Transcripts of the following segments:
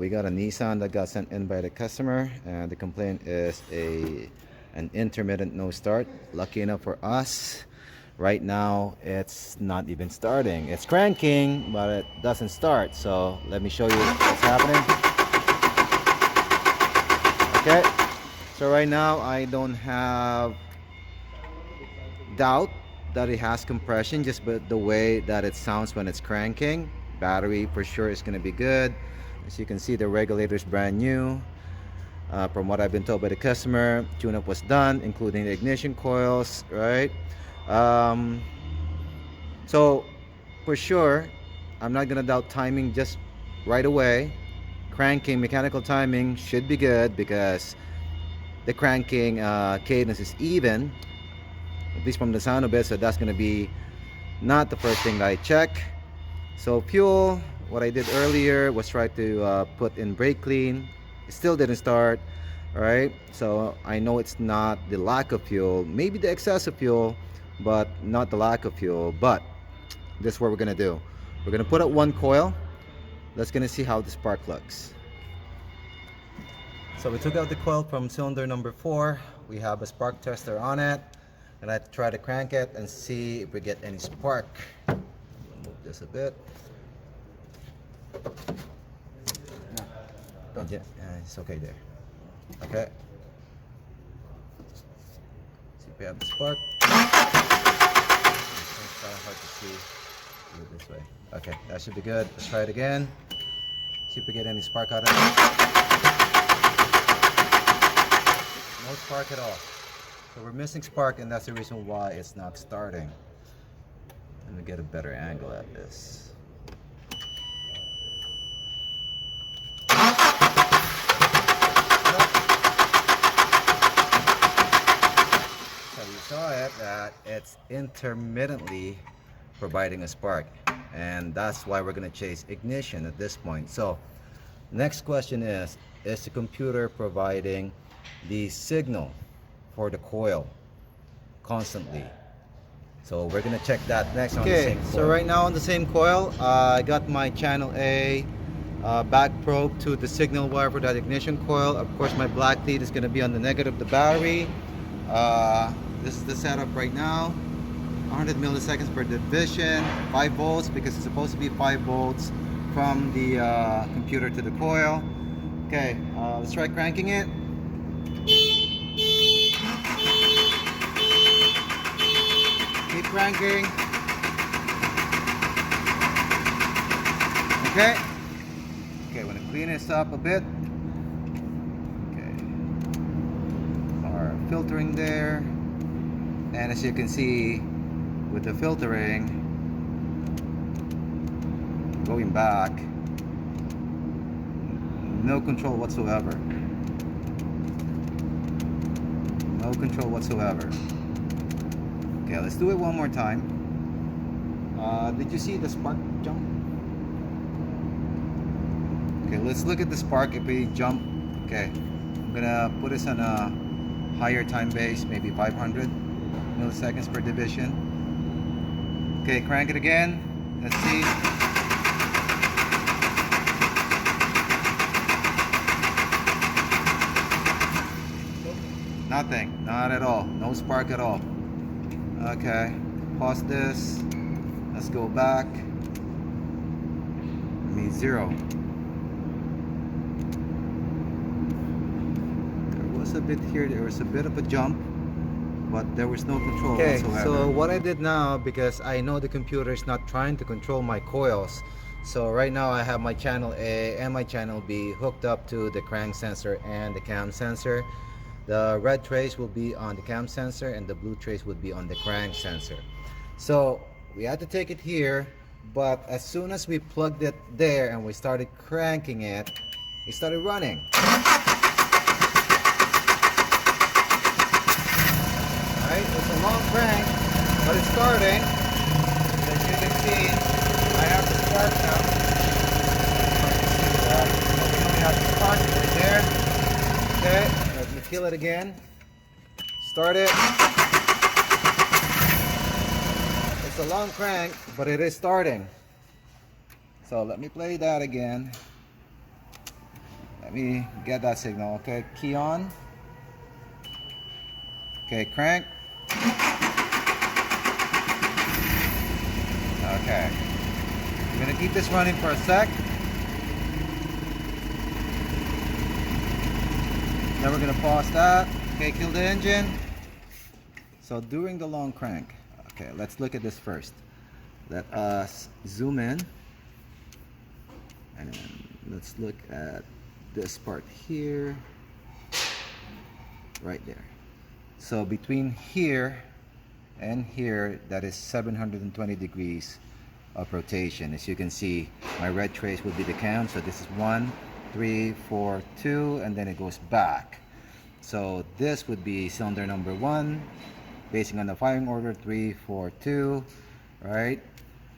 we got a Nissan that got sent in by the customer, and the complaint is an intermittent no start. Lucky enough for us, right now it's not even starting. It's cranking, but it doesn't start. So let me show you what's happening. Okay, so right now I don't have doubt that it has compression, just by the way that it sounds when it's cranking. Battery for sure is going to be good. As you can see, the regulator is brand new. From what I've been told by the customer, tune-up was done, including the ignition coils, right? Um, so for sure, I'm not gonna doubt timing just right away. Cranking, mechanical timing should be good because the cranking cadence is even, at least from the sound of it. So that's gonna be not the first thing that I check. So fuel, what I did earlier was try to put in brake clean. It still didn't start. All right, so I know it's not the lack of fuel, maybe the excess of fuel, but not the lack of fuel. But this is what we're gonna do. We're gonna put out one coil. Let's gonna see how the spark looks. So we took out the coil from cylinder number 4. We have a spark tester on it, and I try to crank it and see if we get any spark. Move this a bit. Yeah, it's okay there. Okay. See if we have the spark. It's kind of hard to see. Do it this way. Okay, that should be good. Let's try it again. See if we get any spark out of it. No spark at all. So we're missing spark, and that's the reason why it's not starting. Let me get a better angle at this. Saw it that it's intermittently providing a spark, and that's why we're going to chase ignition at this point. So next question is the computer providing the signal for the coil constantly? So we're going to check that next. On the same coil. So right now on the same coil, I got my channel A back probe to the signal wire for that ignition coil. Of course, my black lead is going to be on the negative of the battery. This is the setup right now. 100 milliseconds per division, 5 volts, because it's supposed to be 5 volts from the computer to the coil. Okay, let's try cranking it. Keep cranking. Okay. Okay, I'm gonna clean this up a bit. Okay. Our filtering there. And as you can see, with the filtering going back, no control whatsoever. No control whatsoever. Okay, let's do it one more time. Did you see the spark jump? Okay, let's look at the spark if we jump. Okay, I'm gonna put this on a higher time base, maybe 500 milliseconds per division. Okay, crank it again. Let's see. Nothing, not at all. No spark at all. Okay, pause this. Let's go back. I mean 0. There was a bit here. There was a bit of a jump, but there was no control whatsoever. So what I did now, because I know the computer is not trying to control my coils, so right now I have my channel A and my channel B hooked up to the crank sensor and the cam sensor. The red trace will be on the cam sensor and the blue trace would be on the crank sensor. So we had to take it here, but as soon as we plugged it there and we started cranking it, it started running. It's a long crank, but it's starting. As you can see, I have the spark now. We only have the spark right there. Okay, let me kill it again. Start it. It's a long crank, but it is starting. So let me play that again. Let me get that signal. Okay, key on. Okay, crank. Okay. I'm gonna keep this running for a sec. Then we're gonna pause that. Okay, kill the engine. So during the long crank, okay, let's look at this first. Let us zoom in and let's look at this part here, right there. So between here and here, that is 720 degrees of rotation. As you can see, my red trace will be the cam. So this is 1, 3, 4, 2, and then it goes back. So this would be cylinder number 1, basing on the firing order 3, 4, 2, right?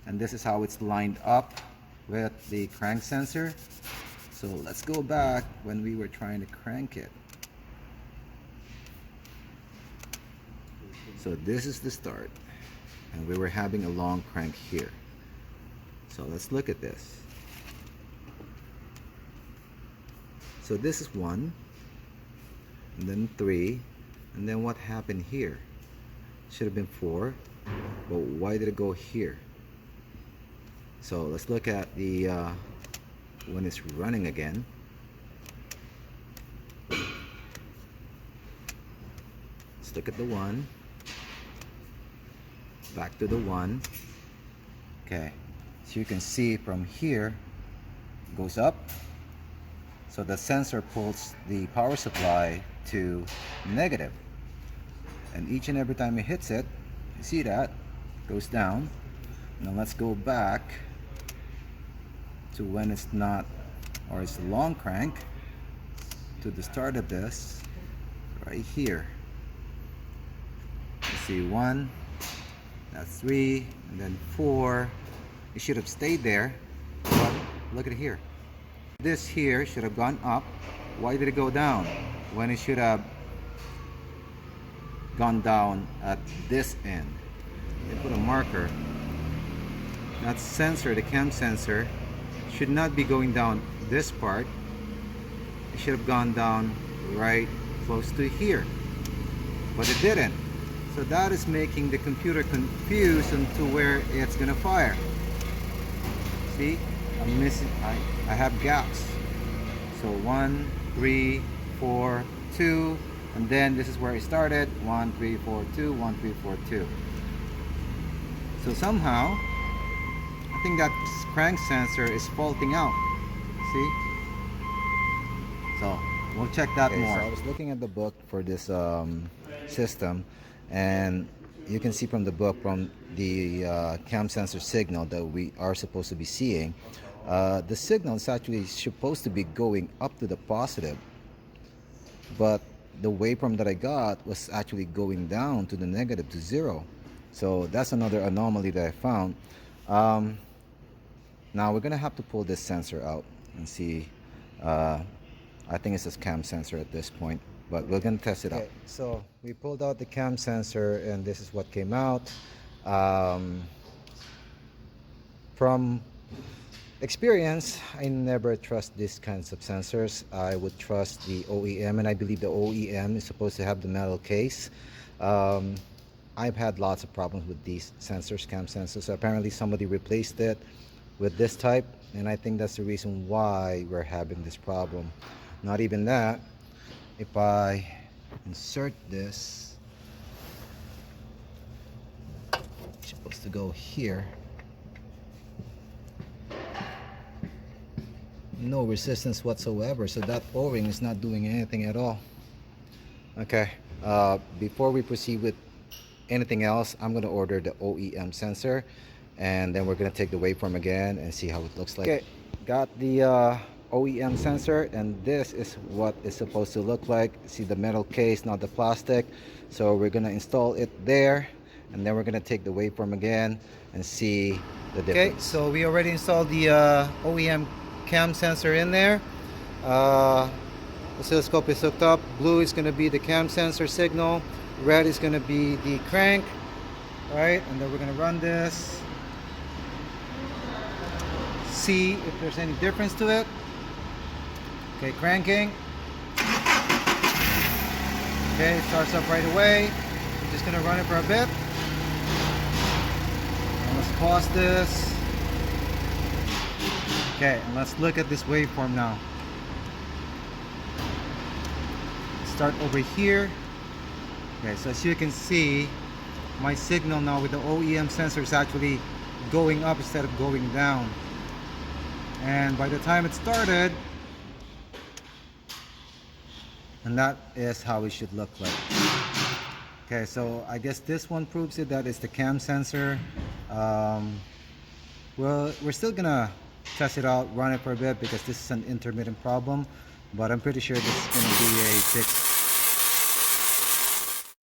And this is how it's lined up with the crank sensor. So let's go back when we were trying to crank it. So this is the start, and we were having a long crank here. So let's look at this. So this is 1, and then 3, and then what happened here? Should have been 4, but why did it go here? So let's look at the when it's running again. Let's look at the 1, back to the 1. Okay, so you can see from here it goes up. So the sensor pulls the power supply to negative, and each and every time it hits it, you see that it goes down. Now let's go back to when it's not, or it's a long crank, to the start of this right here. You see 1, that's 3, and then 4. It should have stayed there, but look at it here. This here should have gone up. Why did it go down when it should have gone down at this end? They put a marker. That sensor, the cam sensor, should not be going down this part. It should have gone down right close to here, but it didn't. So that is making the computer confused into where it's gonna fire. See, I'm missing, I have gaps. So 1, 3, 4, 2, and then this is where it started. 1, 3, 4, 2, 1, 3, 4, 2. So somehow I think that crank sensor is faulting out. See? So we'll check that more. So I was looking at the book for this system, and you can see from the book, from the cam sensor signal that we are supposed to be seeing, the signal is actually supposed to be going up to the positive, but the waveform that I got was actually going down to the negative, to 0. So that's another anomaly that I found. Now we're gonna have to pull this sensor out and see. I think it's a cam sensor at this point, but we're gonna test it out. So we pulled out the cam sensor, and this is what came out. From experience, I never trust these kinds of sensors. I would trust the OEM, and I believe the OEM is supposed to have the metal case. I've had lots of problems with these sensors, cam sensors. So apparently somebody replaced it with this type, and I think that's the reason why we're having this problem. Not even that, if I insert this, it's supposed to go here. No resistance whatsoever, so that O-ring is not doing anything at all. Okay, before we proceed with anything else, I'm going to order the OEM sensor, and then we're going to take the waveform again and see how it looks like. Okay, got the OEM sensor, and this is what it's supposed to look like. See the metal case, not the plastic. So we're going to install it there, and then we're going to take the waveform again and see the difference. Okay, so we already installed the OEM cam sensor in there. Oscilloscope is hooked up. Blue is going to be the cam sensor signal, red is going to be the crank. Right, and then we're going to run this, see if there's any difference to it. Okay, cranking. Okay, it starts up right away. I'm just gonna run it for a bit. And let's pause this. Okay, and let's look at this waveform now. Start over here. Okay, so as you can see, my signal now with the OEM sensor is actually going up instead of going down. And by the time it started, and that is how it should look like. Okay, so I guess this one proves it that it's the cam sensor. Well, we're still gonna test it out, run it for a bit because this is an intermittent problem, but I'm pretty sure this is gonna be a fix